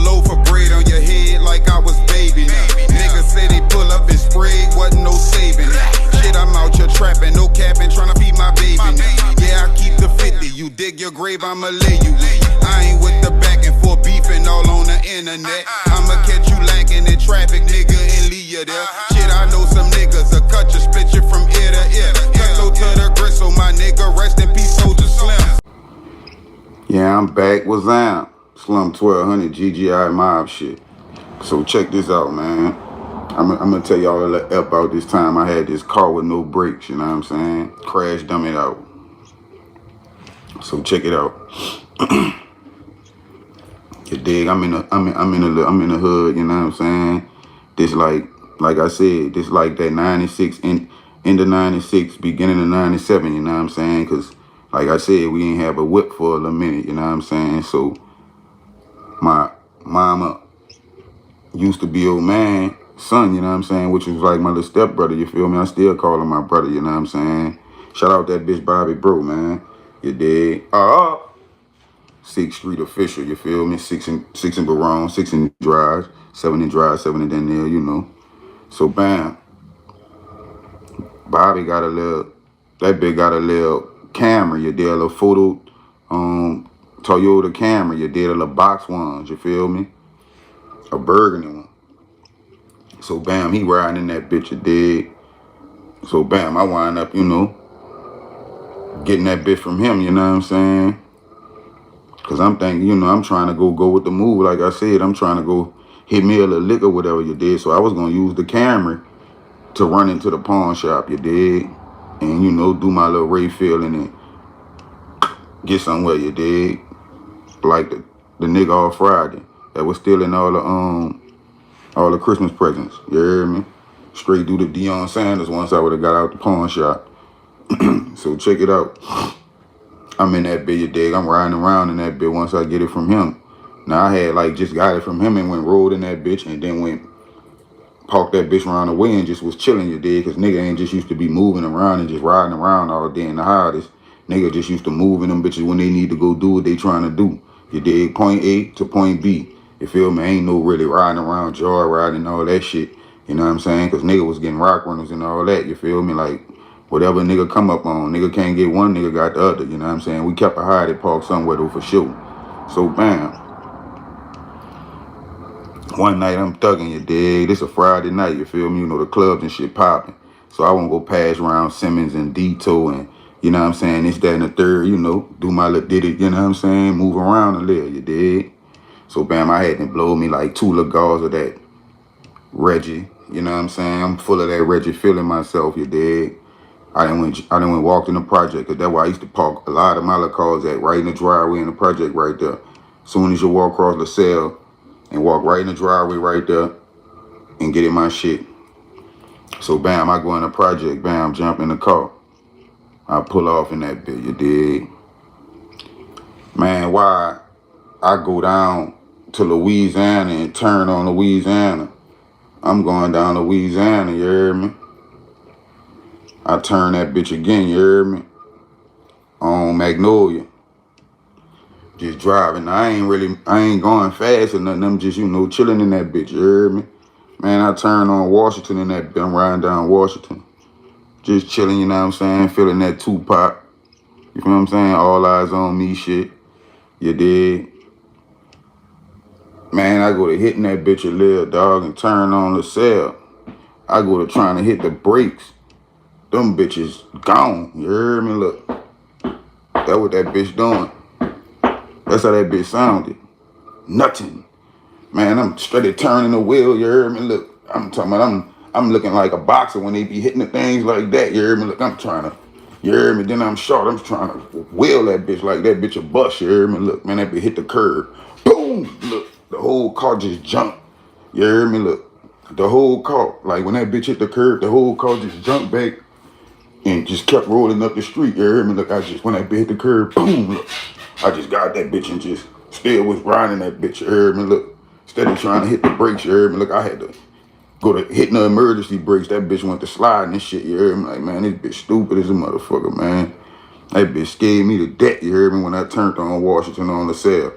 loaf of bread on your head like I was baby now. Niggas say they pull up and spray, wasn't no saving now. Shit, I'm out here trapping, no capping, tryna feed my baby now. Yeah, I keep the 50, you dig your grave, I'ma lay you in. I ain't with the back and forth beefing all on the internet. I'ma catch you lacking in traffic, nigga, and leave you there. Shit, I know some niggas will cut you, split you from ear to ear. Cutthroat to the gristle, my nigga, rest in peace, Soldier Slim. Yeah, I'm back. What's up? Slum 1200 GGI mob shit. So check this out, man. I'm gonna tell y'all a little about this time I had this car with no brakes, you know what I'm saying? Crash dumb it out. So check it out. You dig? I'm in the hood, you know what I'm saying? This like I said, this like that 96 in the 96, beginning of 97, you know what I'm saying? Cause like I said, we ain't have a whip for a little minute, you know what I'm saying? So my mama used to be old man, son, you know what I'm saying? Which was like my little stepbrother, you feel me? I still call him my brother, you know what I'm saying? Shout out that bitch Bobby Bro, man. You dig? 6th Street official, you feel me? 6 in Barone, 6 in Drive, 7 in Drive, 7 in Daniel, you know. So bam, Bobby got that bitch got a little Camry, you did a little photo, Toyota Camry, you did a little box ones, you feel me? A burgundy one. So bam, he riding in that bitch, you dig? So bam, I wind up, you know, getting that bitch from him, you know what I'm saying? Cause I'm thinking, you know, I'm trying to go with the move. Like I said, I'm trying to go hit me a little liquor, whatever you did. So I was gonna use the Camry to run into the pawn shop, you dig? And, you know, do my little refill and get somewhere, you dig? Like the nigga all Friday that was stealing all the Christmas presents, you hear me? Straight do the Deion Sanders once I would have got out the pawn shop. So check it out. I'm in that bit, you dig? I'm riding around in that bit once I get it from him. Now I had like just got it from him and went rolled in that bitch and then went parked that bitch around the way and just was chilling, you dig? Cause nigga ain't just used to be moving around and just riding around all day in the hottest. Nigga just used to move in them bitches when they need to go do what they trying to do. You dig? Point A to point B. You feel me? Ain't no really riding around, joy riding and all that shit. You know what I'm saying? Cause nigga was getting rock runners and all that. You feel me? Like whatever nigga come up on, nigga can't get one, nigga got the other. You know what I'm saying? We kept a Hottie parked somewhere though for sure. So bam. One night I'm thugging, you dig? This a Friday night, you feel me? You know, the clubs and shit popping. So I won't go pass around Simmons and Dito and, you know what I'm saying, this, that, and the third, you know, do my little ditty, you know what I'm saying? Move around a little, you dig? So bam, I had to blow me like 2 little gauze of that Reggie, you know what I'm saying? I'm full of that Reggie feeling myself, you dig? I done went walked in the project, cause that's where I used to park a lot of my little cars at, right in the driveway in the project right there. Soon as you walk across LaSalle, and walk right in the driveway right there and get in my shit. So bam, I go in the project, bam, jump in the car. I pull off in that bit, you dig? Man, why I go down to Louisiana and turn on Louisiana. I'm going down Louisiana, you hear me? I turn that bitch again, you hear me? On Magnolia. Just driving. I ain't going fast or nothing. I'm just, you know, chilling in that bitch, you heard me? Man, I turn on Washington in that bitch. I'm riding down Washington. Just chilling, you know what I'm saying? Feeling that Tupac. You feel what I'm saying? All eyes on me shit. You dig? Man, I go to hitting that bitch a little, dog, and turn on the cell. I go to trying to hit the brakes. Them bitches gone. You heard me? Look. That's what that bitch doing. That's how that bitch sounded. Nothing. Man, I'm straight turning the wheel, you heard me? Look, I'm talking about, I'm looking like a boxer when they be hitting the things like that, you heard me? Look, I'm trying to, you heard me? Then I'm short, I'm trying to wheel that bitch like that bitch a bus, you heard me? Look, man, that bitch hit the curb. Boom! Look, the whole car just jumped. You heard me? Look, the whole car, like when that bitch hit the curb, the whole car just jumped back and just kept rolling up the street, you heard me? Look, when that bitch hit the curb, boom, look. I just got that bitch and just still was riding that bitch, you heard me? Look, instead of trying to hit the brakes, you heard me? Look, I had to go to hitting the emergency brakes. That bitch went to sliding and shit, you heard me? Like, man, this bitch stupid as a motherfucker, man. That bitch scared me to death, you heard me, when I turned on Washington on LaSalle.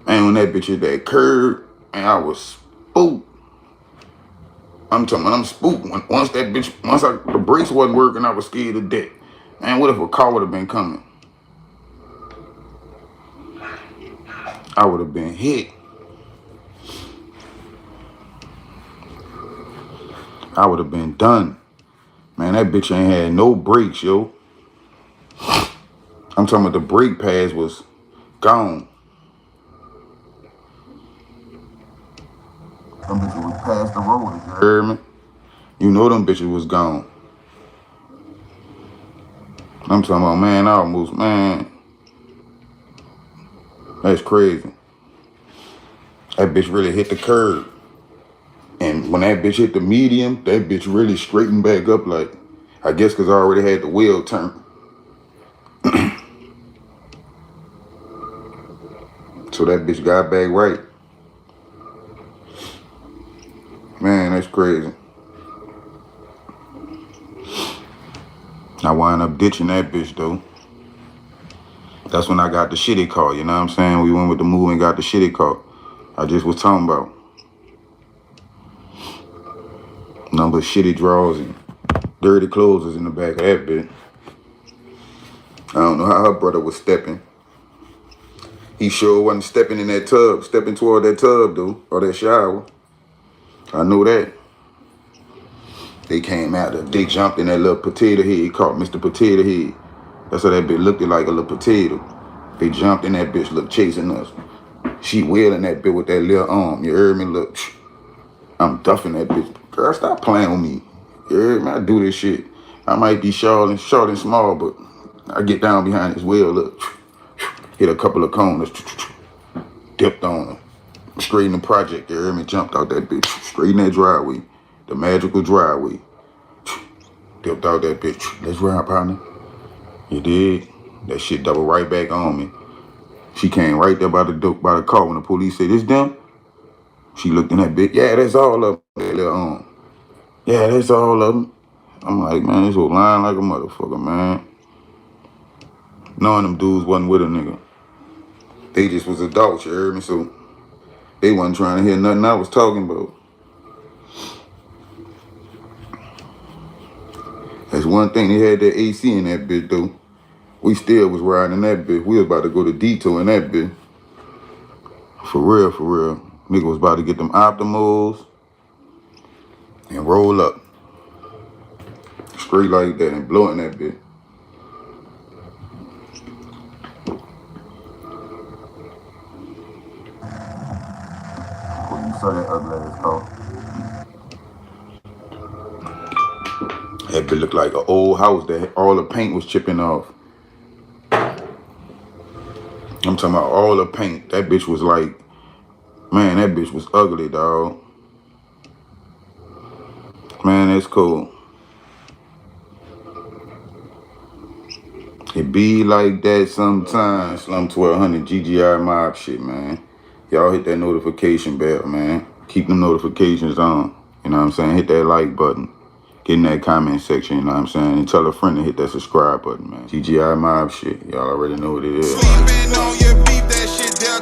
And when that bitch hit that curb, And I was spooked. I'm talking about I'm spooked. Once the brakes wasn't working, I was scared to death. Man, what if a car would have been coming? I would have been hit. I would have been done. Man, that bitch ain't had no brakes, yo. I'm talking about the brake pads was gone. Them bitches was past the road, you heard me? You know them bitches was gone. I'm talking about, man, that's crazy. That bitch really hit the curb. And when that bitch hit the medium, that bitch really straightened back up like, I guess because I already had the wheel turned. So that bitch got back right. Man, that's crazy. I wound up ditching that bitch though. That's when I got the shitty car, you know what I'm saying? We went with the move and got the shitty car. I just was talking about. Number of shitty drawers and dirty clothes was in the back of that bitch. I don't know how her brother was stepping. He sure wasn't stepping in that tub, stepping toward that tub though, or that shower. I know that. They came out, they jumped in that little potato head. He caught Mr. Potato Head. That's how that bitch looked like a little potato. They jumped in that bitch, look, chasing us. She wailing that bitch with that little arm. You heard me? Look, I'm duffing that bitch. Girl, stop playing with me. You heard me? I do this shit. I might be short and small, but I get down behind this wheel, look. Hit a couple of corners. Dipped on her. Straight in the project, you heard me? Jumped out that bitch. Straight in that driveway. The magical driveway. Dipped out that bitch. Let's ride, partner. You did? That shit doubled right back on me. She came right there by the car when the police said, "This them?" She looked in that bitch. Yeah, that's all of them. Yeah, that's all of them. I'm like, man, this was lying like a motherfucker, man. None of them dudes wasn't with a nigga. They just was adults, you heard me? So they wasn't trying to hear nothing I was talking about. That's one thing, they had that AC in that bitch, though. We still was riding in that bitch. We was about to go to Detour in that bitch. For real, for real. Nigga was about to get them optimals and roll up. Straight like that and blow in that bitch. When you saw that ugly ass car. That bitch looked like an old house that all the paint was chipping off. I'm talking about all the paint. That bitch was like, man, that bitch was ugly, dog. Man, that's cool. It be like that sometimes. Slum 1200 GGI mob shit, man. Y'all hit that notification bell, man. Keep the notifications on. You know what I'm saying? Hit that like button. Get in that comment section, you know what I'm saying? And tell a friend to hit that subscribe button, man. GGI mob shit. Y'all already know what it is. Sleeping on your beef, that shit there,